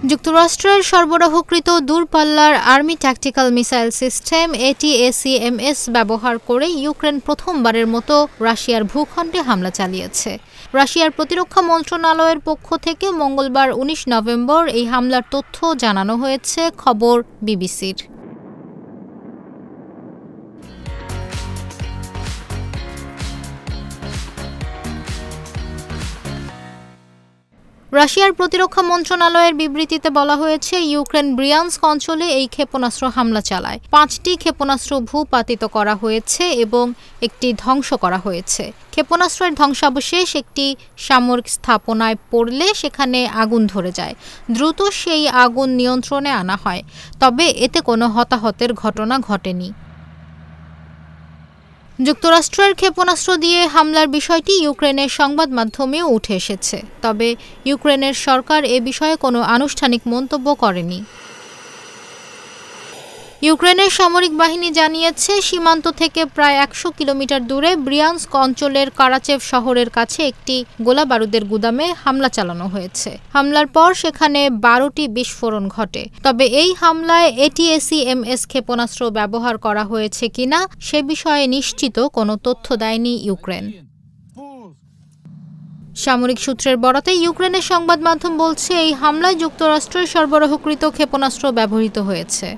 যুক্তরাষ্ট্রের সরবরাহকৃত দূরপাল্লার army tactical missile system ATACMS ব্যবহার করে ইউক্রেন প্রথমবারের মতো রাশিয়ার ভূখণ্ডে হামলা চালিয়েছে। রাশিয়ার প্রতিরক্ষা মন্ত্রণালয়ের পক্ষ থেকে মঙ্গলবার ১৯ নভেম্বর এই হামলার তথ্য জানানো হয়েছে, খবর বিবিসির। রাশিয়ার প্রতিরক্ষা মন্ত্রণালয়ের বিবৃতিতে বলা হয়েছে, ইউক্রেন ব্রিয়ানস্ক অঞ্চলে এই ক্ষেপণাস্ত্র হামলা চালায়। ৫টি ক্ষেপণাস্ত্র ভূপাতিত করা হয়েছে এবং একটি ধ্বংস করা হয়েছে। ক্ষেপণাস্ত্রের ধ্বংসাবশেষ একটি সামরিক স্থাপনায় পড়লে সেখানে আগুন ধরে যায়। দ্রুত সেই আগুন নিয়ন্ত্রণে আনা হয়, তবে এতে কোনো হতাহতের ঘটনা ঘটেনি। যুক্তরাষ্ট্রের ক্ষেপণাস্ত্র দিয়ে হামলার বিষয়টি ইউক্রেনের সংবাদ মাধ্যমেও উঠে এসেছে, তবে ইউক্রেনের সরকার এ বিষয়ে কোনো আনুষ্ঠানিক মন্তব্য করেনি। ইউক্রেনের সামরিক বাহিনী জানিয়েছে, সীমান্ত থেকে প্রায় ১০০ কিলোমিটার দূরে ব্রিয়ানস্ক অঞ্চলের কারাচেভ শহরের কাছে একটি গোলাবারুদের গুদামে হামলা চালানো হয়েছে। হামলার পর সেখানে ১২টি বিস্ফোরণ ঘটে, তবে এই হামলায় ATACMS ক্ষেপণাস্ত্র ব্যবহার করা হয়েছে কিনা সে বিষয়ে নিশ্চিত কোনো তথ্য দেয়নি ইউক্রেন। সামরিক সূত্রের বরাতে ইউক্রেনের সংবাদ মাধ্যম বলছে, এই হামলায় যুক্তরাষ্ট্রের সরবরাহকৃত ক্ষেপণাস্ত্র ব্যবহৃত হয়েছে।